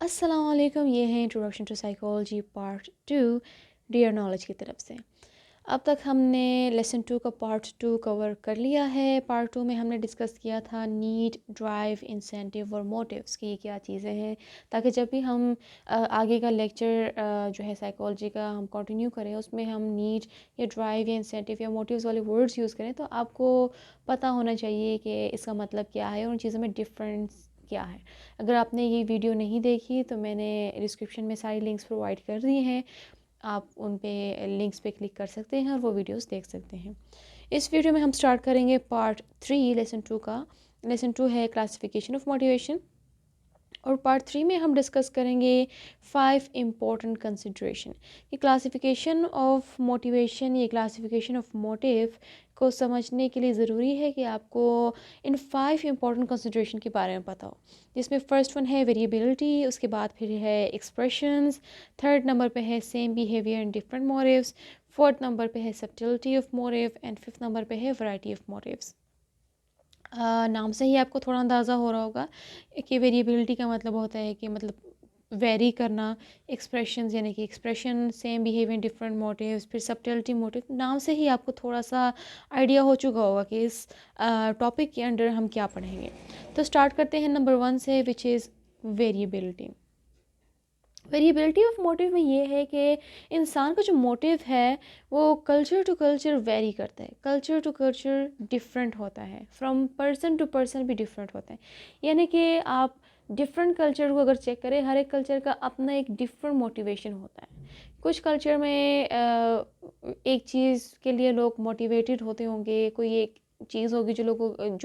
अस्सलाम वालेकुम। ये है introduction to psychology part 2 dear knowledge की तरफ से। अब तक हमने लेसन 2 का पार्ट 2 कवर कर लिया है। पार्ट 2 में हमने डिस्कस किया था नीड, ड्राइव, इंसेंटिव और मोटिव्स की क्या चीज़ें हैं, ताकि जब भी हम आगे का लेक्चर जो है साइकोलॉजी का हम कंटिन्यू करें उसमें हम नीड या ड्राइव या इंसेंटिव या मोटिव्स वाले वर्ड्स यूज़ करें तो आपको पता होना चाहिए कि इसका मतलब क्या है और उन चीज़ों में डिफरेंस क्या है। अगर आपने ये वीडियो नहीं देखी तो मैंने डिस्क्रिप्शन में सारी लिंक्स प्रोवाइड कर दी हैं, आप उन पे लिंक्स पे क्लिक कर सकते हैं और वो वीडियोस देख सकते हैं। इस वीडियो में हम स्टार्ट करेंगे पार्ट 3 लेसन 2 का। लेसन 2 है क्लासिफिकेशन ऑफ मोटिवेशन और पार्ट 3 में हम डिस्कस करेंगे 5 इम्पोर्टेंट कंसिड्रेशन। ये क्लासिफिकेशन ऑफ मोटिवेशन, ये क्लासिफिकेशन ऑफ मोटिव को समझने के लिए ज़रूरी है कि आपको इन 5 इम्पोर्टेंट कंसिड्रेशन के बारे में पता हो, जिसमें फ़र्स्ट वन है वेरिएबिलिटी, उसके बाद फिर है एक्सप्रेशंस, थर्ड नंबर पे है same behaviour in different motives, fourth number पे है subtlety of motive and fifth number पे है वैरायटी ऑफ मोटिव्स। नाम से ही आपको थोड़ा अंदाज़ा हो रहा होगा कि वेरिएबिलिटी का मतलब होता है कि मतलब वेरी करना, एक्सप्रेशंस यानी कि expression same behaviour different motives, फिर सब्टिलिटी मोटिव। नाम से ही आपको थोड़ा सा आइडिया हो चुका होगा कि इस टॉपिक के अंडर हम क्या पढ़ेंगे। तो स्टार्ट करते हैं नंबर 1 से, which is variability. Variability of motive में ये है कि इंसान का जो मोटिव है वो कल्चर टू कल्चर वेरी करता है, कल्चर टू कल्चर डिफरेंट होता है, फ्रॉम पर्सन टू पर्सन भी डिफरेंट होता है। यानी कि आप डिफरेंट कल्चर को अगर चेक करें, हर एक कल्चर का अपना एक डिफरेंट मोटिवेशन होता है। कुछ कल्चर में एक चीज़ के लिए लोग मोटिवेटेड होते होंगे, कोई एक चीज़ होगी जो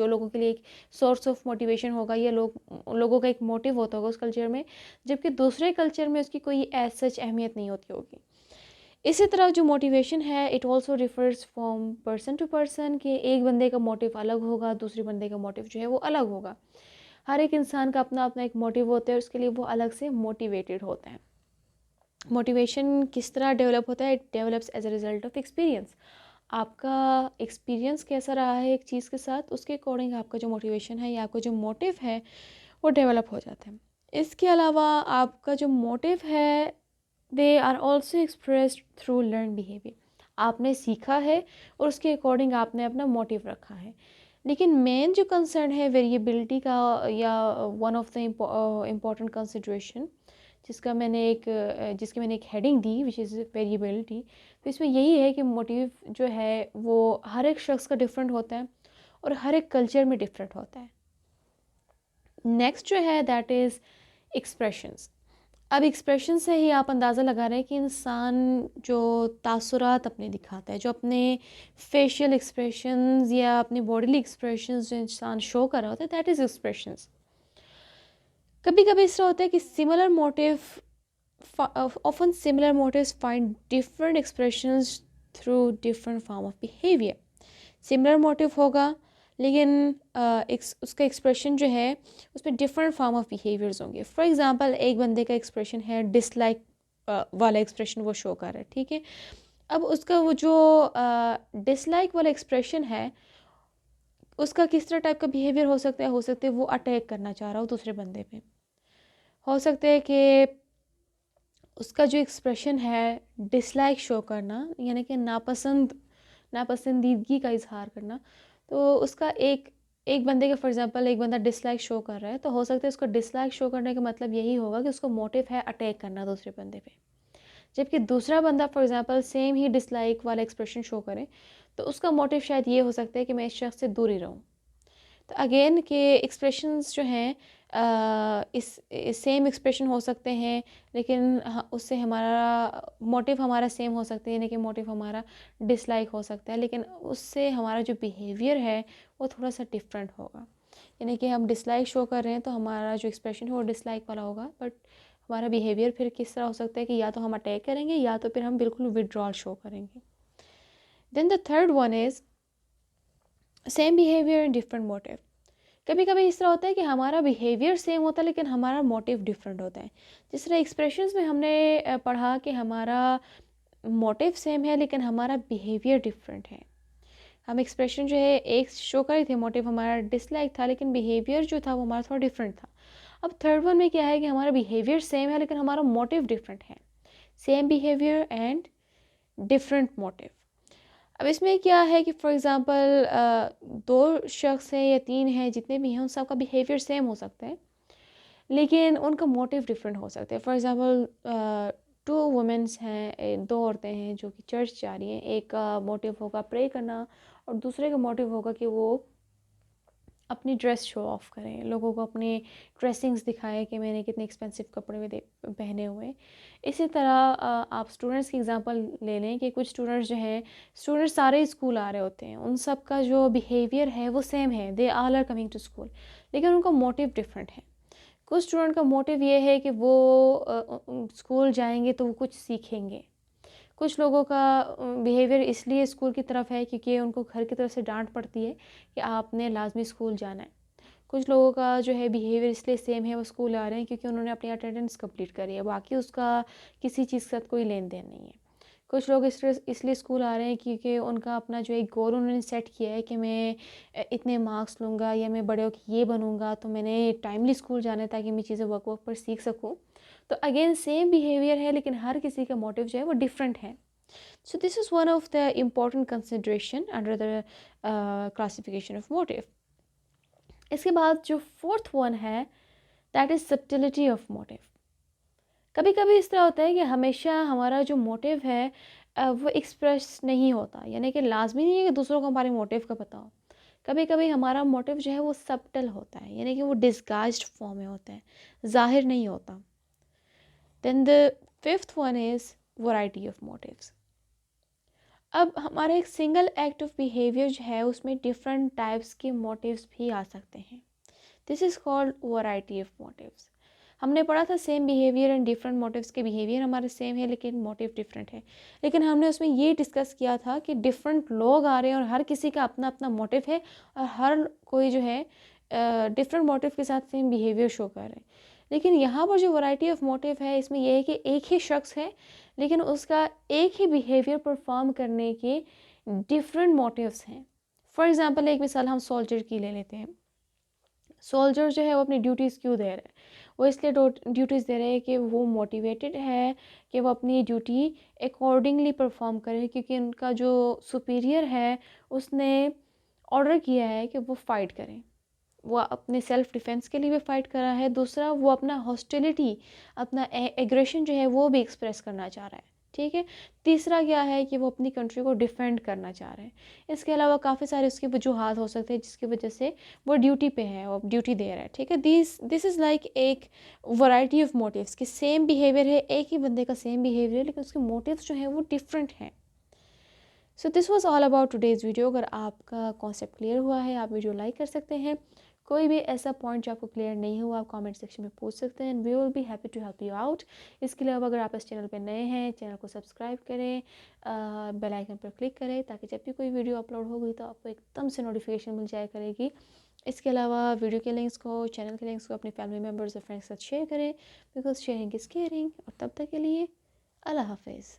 लोगों के लिए एक सोर्स ऑफ मोटिवेशन होगा, या लोगों का एक मोटिव होता होगा उस कल्चर में, जबकि दूसरे कल्चर में उसकी कोई एज सच अहमियत नहीं होती होगी। इसी तरह जो मोटिवेशन है it also refers from person to person, कि एक बंदे का मोटिव अलग होगा, दूसरे बंदे का मोटिव जो है वो अलग होगा। हर एक इंसान का अपना अपना एक मोटिव होता है, उसके लिए वो अलग से मोटिवेटेड होता है। मोटिवेशन किस तरह डेवलप होता है? It develops as a result of experience. आपका एक्सपीरियंस कैसा रहा है एक चीज़ के साथ, उसके अकॉर्डिंग आपका जो मोटिवेशन है या आपका जो मोटिव है वो डेवलप हो जाता है। इसके अलावा आपका जो मोटिव है they are also expressed through learn behaviour. आपने सीखा है और उसके अकॉर्डिंग आपने अपना मोटिव रखा है। लेकिन मेन जो कंसर्न है वेरिएबिलिटी का, या one of the important consideration जिसकी मैंने एक heading the which is variability, तो इसमें यही है कि मोटिव जो है वो हर एक शख्स का डिफरेंट होता है और हर एक कल्चर में डिफरेंट होता है। नेक्स्ट जो है दैट इज़ एक्सप्रेशंस। अब एक्सप्रेशन से ही आप अंदाज़ा लगा रहे हैं कि इंसान जो तासुरात अपने दिखाता है, जो अपने फेशियल एक्सप्रेशंस या अपनी बॉडीली एक्सप्रेशंस जो इंसान शो कर रहा होता है, दैट इज़ एक्सप्रेशंस। कभी कभी इस तरह होता है कि similar motive often similar motives find different expressions through different form of behavior। Similar motive होगा लेकिन उसका एक्सप्रेशन जो है उसमें डिफरेंट फॉर्म ऑफ बिहेवियर्स होंगे। फॉर एग्जांपल एक बंदे का एक्सप्रेशन है डिसलाइक वाला एक्सप्रेशन वो शो कर रहा है, ठीक है। अब उसका वो जो डिसलाइक वाला एक्सप्रेशन है उसका किस तरह टाइप का बिहेवियर हो सकता है वो अटैक करना चाह रहा हो दूसरे बंदे पे। हो सकता है कि उसका जो एक्सप्रेशन है डिसलाइक शो करना, यानी कि नापसंदीदगी का इजहार करना। तो उसका एक एक बंदे का फॉर एग्जांपल एक बंदा डिसलाइक शो कर रहा है, तो हो सकता है उसको डिसलाइक शो करने का मतलब यही होगा कि उसको मोटिव है अटैक करना दूसरे बंदे पे। जबकि दूसरा बंदा for example same he dislike वाला एक्सप्रेशन शो करे तो उसका मोटिव शायद ये हो सकता है कि मैं इस शख्स से दूर ही रहूँ। तो अगेन के एक्सप्रेशंस जो हैं इस सेम एक्सप्रेशन हो सकते हैं, लेकिन उससे हमारा मोटिव हमारा सेम हो सकता है, यानी कि मोटिव हमारा डिसलाइक हो सकता है, लेकिन उससे हमारा जो बिहेवियर है वो थोड़ा सा डिफरेंट होगा। यानी कि हम डिसलाइक शो कर रहे हैं तो हमारा जो एक्सप्रेशन है वो डिसलाइक वाला होगा, बट हमारा बिहेवियर फिर किस तरह हो सकता है कि या तो हम अटैक करेंगे या तो फिर हम बिल्कुल विड्रॉल शो करेंगे। Then the third one is same behaviour in different motive. कभी कभी इस तरह होता है कि हमारा बिहेवियर सेम होता है लेकिन हमारा मोटिव डिफरेंट होता है। जिस तरह एक्सप्रेशंस में हमने पढ़ा कि हमारा मोटिव सेम है लेकिन हमारा बिहेवियर डिफरेंट है। हम एक्सप्रेशन जो है एक शो कर रहे थे, मोटिव हमारा डिसलाइक था लेकिन बिहेवियर जो था वो हमारा थोड़ा डिफरेंट था। अब थर्ड वन में क्या है कि हमारा बिहेवियर सेम है लेकिन हमारा मोटिव डिफरेंट है। Same behaviour and different motive. अब इसमें क्या है कि फॉर एग्ज़ाम्पल 2 शख्स हैं या 3 हैं, जितने भी हैं उन सबका बिहेवियर सेम हो सकता है लेकिन उनका मोटिव डिफरेंट हो सकता है। फॉर एग्ज़ाम्पल 2 वुमेंस हैं, 2 औरतें हैं जो कि चर्च जा रही हैं। एक का मोटिव होगा प्रे करना और दूसरे का मोटिव होगा कि वो अपनी ड्रेस शो ऑफ़ करें, लोगों को अपने ड्रेसिंग्स दिखाएं कि मैंने कितने एक्सपेंसिव कपड़े में पहने हुए हैं। इसी तरह आप स्टूडेंट्स की एग्जांपल ले लें कि कुछ स्टूडेंट्स जो हैं, स्टूडेंट्स सारे स्कूल आ रहे होते हैं, उन सब का जो बिहेवियर है वो सेम है, they all are coming to school, लेकिन उनका मोटिव डिफरेंट है। कुछ स्टूडेंट का मोटिव ये है कि वो स्कूल जाएंगे तो वो कुछ सीखेंगे। कुछ लोगों का बिहेवियर इसलिए स्कूल की तरफ है क्योंकि उनको घर की तरफ से डांट पड़ती है कि आपने लाजमी स्कूल जाना है। कुछ लोगों का जो है बिहेवियर इसलिए सेम है, वो स्कूल आ रहे हैं क्योंकि उन्होंने अपनी अटेंडेंस कंप्लीट करी है, बाकी उसका किसी चीज़ के साथ कोई लेन देन नहीं है। कुछ लोग इसलिए स्कूल आ रहे हैं क्योंकि उनका अपना जो एक गोल उन्होंने सेट किया है कि मैं इतने मार्क्स लूँगा या मैं बड़े होकर ये बनूँगा, तो मैंने टाइमली स्कूल जाना है ताकि मैं चीज़ें वर्क वर्क पर सीख सकूँ। तो अगेन सेम बिहेवियर है लेकिन हर किसी का मोटिव जो है वो डिफरेंट है। So this is one of the important consideration under the classification of motive. इसके बाद जो फोर्थ वन है दैट इज़ सब्टिलिटी ऑफ मोटिव। कभी कभी इस तरह होता है कि हमेशा हमारा जो मोटिव है वो एक्सप्रेस नहीं होता, यानी कि लाजमी नहीं है कि दूसरों को हमारे मोटिव का पता हो। कभी कभी हमारा मोटिव जो है वो सबटल होता है, यानी कि वो डिस्गाइज्ड फॉर्म में होता है, ज़ाहिर नहीं होता। Then the fifth one is variety of motives. अब हमारा एक सिंगल एक्ट ऑफ बिहेवियर जो है उसमें डिफरेंट टाइप्स के मोटिव्स भी आ सकते हैं। This is called variety of motives. हमने पढ़ा था same behaviour and different motives के बिहेवियर हमारे सेम है लेकिन मोटिव डिफरेंट है, लेकिन हमने उसमें ये डिस्कस किया था कि डिफरेंट लोग आ रहे हैं और हर किसी का अपना अपना मोटिव है और हर कोई जो है डिफरेंट मोटिव के साथ सेम बिहेवियर शो कर रहे हैं। लेकिन यहाँ पर जो वैरायटी ऑफ मोटिव है इसमें यह है कि एक ही शख्स है लेकिन उसका एक ही बिहेवियर परफॉर्म करने के डिफरेंट मोटिव्स हैं। फॉर एग्ज़ाम्पल एक मिसाल हम सोल्जर की ले लेते हैं। सोल्जर जो है वो अपनी ड्यूटीज़ क्यों दे रहा है? वो इसलिए ड्यूटीज़ दे रहे हैं कि वो मोटिवेटेड है कि वो अपनी ड्यूटी अकॉर्डिंगली परफॉर्म करे, क्योंकि उनका जो सुपीरियर है उसने ऑर्डर किया है कि वो फ़ाइट करें। वो अपने सेल्फ डिफेंस के लिए भी फ़ाइट कर रहा है, दूसरा वो अपना हॉस्टिलिटी, अपना एग्रेशन जो है वो भी एक्सप्रेस करना चाह रहा है। ठीक है, तीसरा क्या है कि वो अपनी कंट्री को डिफेंड करना चाह रहे हैं। इसके अलावा काफ़ी सारे उसके वजूहात हो सकते हैं जिसकी वजह से वो ड्यूटी पे है, वो ड्यूटी दे रहा है। ठीक है, दिस इज़ लाइक एक वैरायटी ऑफ मोटिव्स कि सेम बिहेवियर है, एक ही बंदे का सेम बिहेवियर है लेकिन उसके मोटिव्स जो हैं वो डिफरेंट हैं। So this was all about today's video. अगर आपका कॉन्सेप्ट क्लियर हुआ है आप वीडियो लाइक कर सकते हैं। कोई भी ऐसा पॉइंट जो आपको क्लियर नहीं हुआ आप कमेंट सेक्शन में पूछ सकते हैं, we will be happy to help you out. इसके अलावा अगर आप इस चैनल पे नए हैं, चैनल को सब्सक्राइब करें, बेल आइकन पर क्लिक करें ताकि जब भी कोई वीडियो अपलोड होगी तो आपको एकदम से नोटिफिकेशन मिल जाया करेगी। इसके अलावा वीडियो के लिंक्स को, चैनल के लिंक्स को अपने फैमिली मेम्बर्स और फ्रेंड्स के साथ शेयर करें, बिकॉज शेयरिंग इज़ केयरिंग। और तब तक के लिए अल्लाह हाफिज़।